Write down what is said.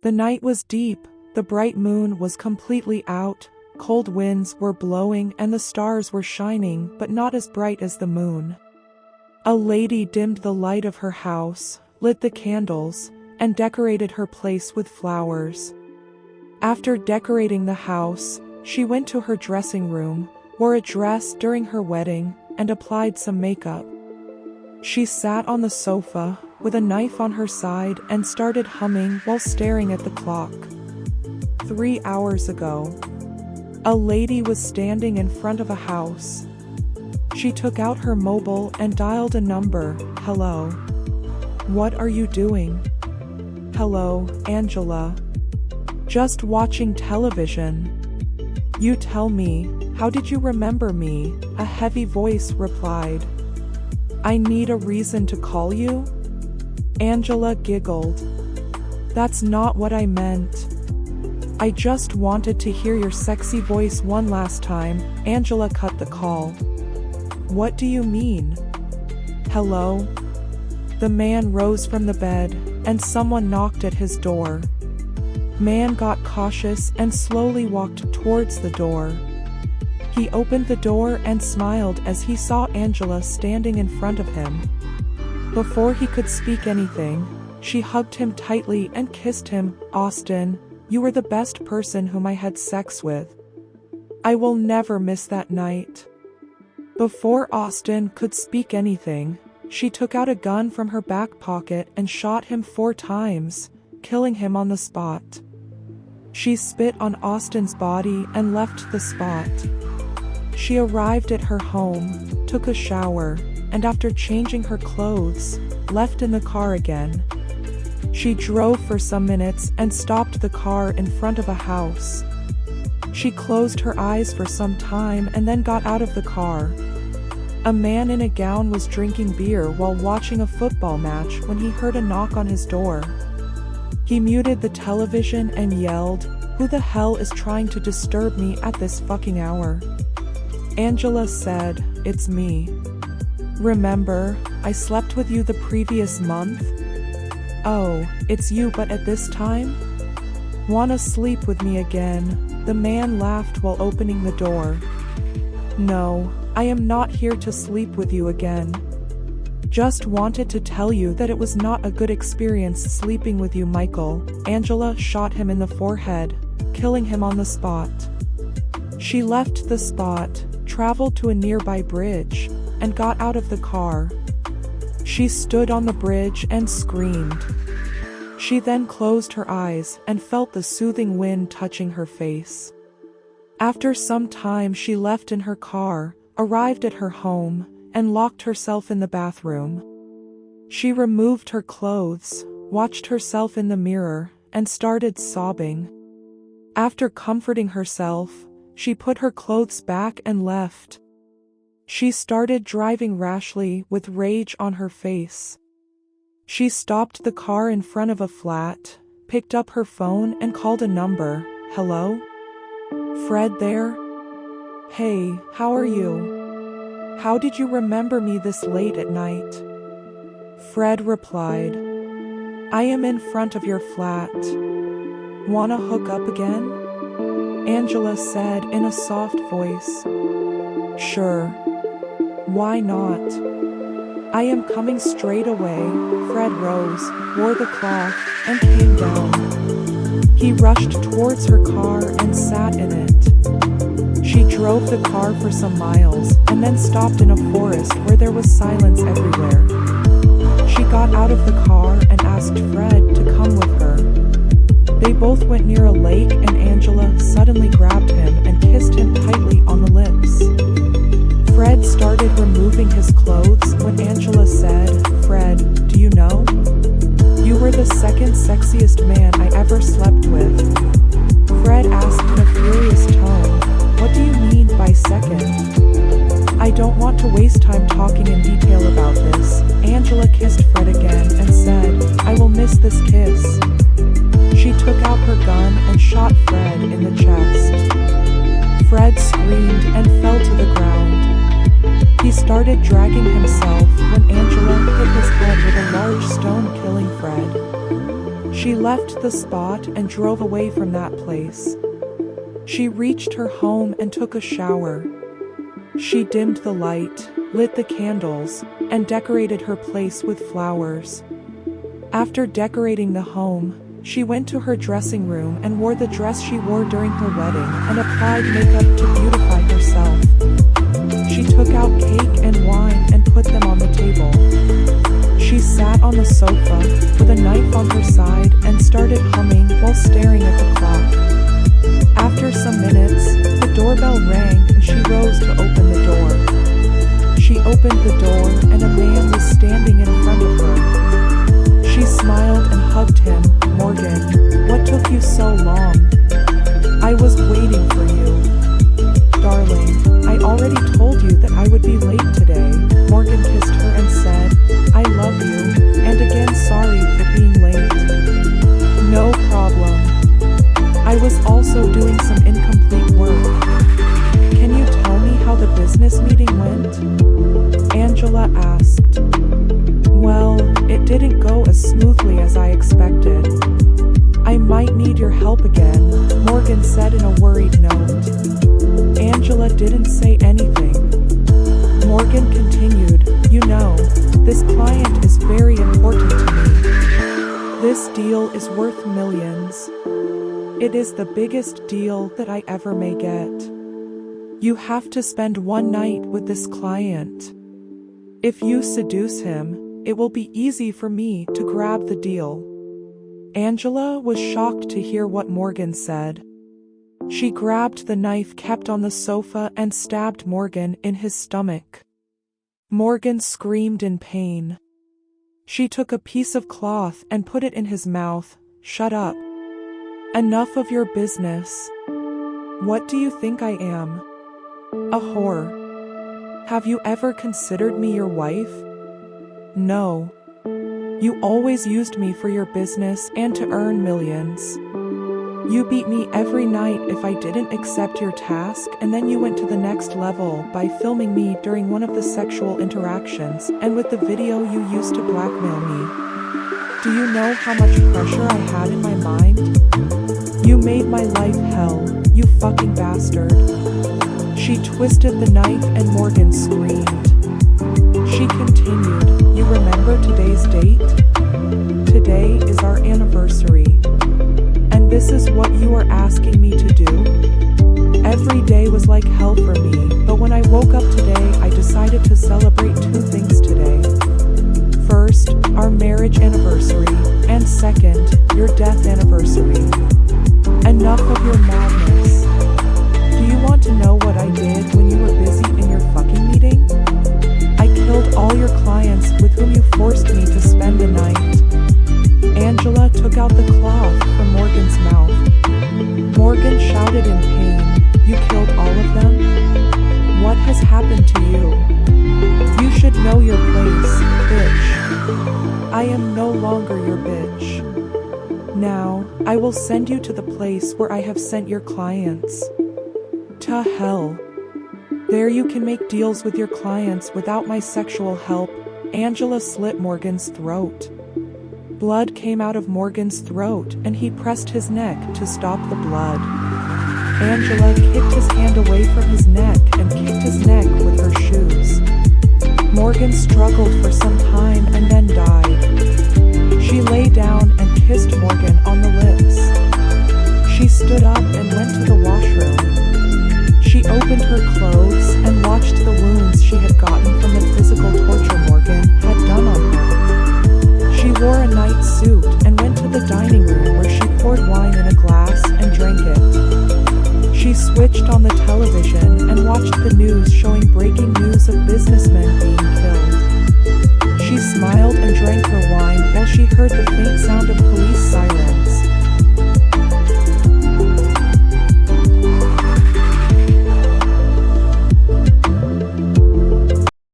The night was deep, the bright moon was completely out, cold winds were blowing and the stars were shining but not as bright as the moon. A lady dimmed the light of her house, lit the candles, and decorated her place with flowers. After decorating the house, she went to her dressing room, wore a dress during her wedding, and applied some makeup. She sat on the sofa, with a knife on her side and started humming while staring at the clock. 3 hours ago, a lady was standing in front of a house. She took out her mobile and dialed a number. Hello. What are you doing? Hello, Angela. Just watching television. You tell me, how did you remember me? A heavy voice replied. I need a reason to call you? Angela giggled. That's not what I meant. I just wanted to hear your sexy voice one last time. Angela cut the call. What do you mean? Hello? The man rose from the bed, and someone knocked at his door. Man got cautious and slowly walked towards the door. He opened the door and smiled as he saw Angela standing in front of him. Before he could speak anything, she hugged him tightly and kissed him. Austin, you were the best person whom I had sex with. I will never miss that night. Before Austin could speak anything, she took out a gun from her back pocket and shot him 4 times, killing him on the spot. She spit on Austin's body and left the spot. She arrived at her home, took a shower, and after changing her clothes, left in the car again. She drove for some minutes and stopped the car in front of a house. She closed her eyes for some time and then got out of the car. A man in a gown was drinking beer while watching a football match when he heard a knock on his door. He muted the television and yelled, "Who the hell is trying to disturb me at this fucking hour?" Angela said, "It's me. Remember, I slept with you the previous month? Oh, it's you, but at this time? Wanna sleep with me again?" The man laughed while opening the door. "No, I am not here to sleep with you again. Just wanted to tell you that it was not a good experience sleeping with you, Michael." Angela shot him in the forehead, killing him on the spot. She left the spot, traveled to a nearby bridge, and got out of the car. She stood on the bridge and screamed. She then closed her eyes and felt the soothing wind touching her face. After some time she left in her car, arrived at her home, and locked herself in the bathroom. She removed her clothes, watched herself in the mirror, and started sobbing. After comforting herself, she put her clothes back and left. She started driving rashly with rage on her face. She stopped the car in front of a flat, picked up her phone and called a number. "Hello? Fred there? Hey, how are you? How did you remember me this late at night?" Fred replied, "I am in front of your flat. Wanna hook up again?" Angela said in a soft voice. "Sure. Why not? I am coming straight away." Fred rose, wore the cloth, and came down. He rushed towards her car and sat in it. She drove the car for some miles, and then stopped in a forest where there was silence everywhere. She got out of the car and asked Fred to come with her. They both went near a lake and Angela suddenly grabbed him and kissed him tightly on the lips. Fred started removing his clothes when Angela said, "Fred, do you know? You were the second sexiest man I ever slept with." Fred asked in a furious tone, "What do you mean by second? I don't want to waste time talking in detail about this." Angela kissed Fred again and said, "I will miss this kiss." She took out her gun and shot Fred in the chest. Fred screamed and fell to the ground. He started dragging himself when Angela hit his head with a large stone, killing Fred. She left the spot and drove away from that place. She reached her home and took a shower. She dimmed the light, lit the candles, and decorated her place with flowers. After decorating the home, she went to her dressing room and wore the dress she wore during her wedding and applied makeup to beautify herself. She took out cake and wine and put them on the table. She sat on the sofa, with a knife on her side, and started humming while staring at the clock. After some minutes, the doorbell rang and she rose to open the door. She opened the door and a man was standing in front of her. She smiled and hugged him. "Morgan, what took you so long? I was waiting for you." "Darling, I already told you that I would be late today." Morgan kissed her and said, "I love you, and again sorry for being late." "No problem. I was also doing some incomplete work. Can you tell me how the business meeting went?" Angela asked. "Well, it didn't go as smoothly as I expected. I might need your help again," Morgan said in a worried note. Angela didn't say anything. Morgan continued, "You know, this client is very important to me. This deal is worth millions. It is the biggest deal that I ever may get. You have to spend one night with this client. If you seduce him, it will be easy for me to grab the deal." Angela was shocked to hear what Morgan said. She grabbed the knife kept on the sofa and stabbed Morgan in his stomach. Morgan screamed in pain. She took a piece of cloth and put it in his mouth. "Shut up. Enough of your business. What do you think I am? A whore? Have you ever considered me your wife? No. You always used me for your business and to earn millions. You beat me every night if I didn't accept your task, and then you went to the next level by filming me during one of the sexual interactions and with the video you used to blackmail me. Do you know how much pressure I had in my mind? You made my life hell, you fucking bastard." She twisted the knife and Morgan screamed. She continued, "You remember today's date? Today is our anniversary. And this is what you are asking me to do? Every day was like hell for me, but when I woke up today I decided to celebrate two things today. First, our marriage anniversary, and second, your death anniversary. Enough of your madness. Do you want to know what I did when you were busy in your fucking meeting? I killed all your clients with whom you forced me to spend the night." Angela took out the cloth from Morgan's mouth. Morgan shouted in pain, "You killed all of them? What has happened to you? You should know your place, bitch. I am no longer your bitch. Now, I will send you to the place where I have sent your clients. To hell. There you can make deals with your clients without my sexual help." Angela slit Morgan's throat. Blood came out of Morgan's throat and he pressed his neck to stop the blood. Angela kicked his hand away from his neck and kicked his neck with her shoes. Morgan struggled for some time and then died. She lay down and kissed Morgan on the lips. She stood up and went to the washroom. She opened her clothes and watched the wounds she had gotten from the physical torture Morgan had done on her. She wore a night suit and went to the dining room where she poured wine in a glass and drank it. She switched on the television and watched the news showing breaking news of businessmen being killed. She smiled and drank her wine while she heard the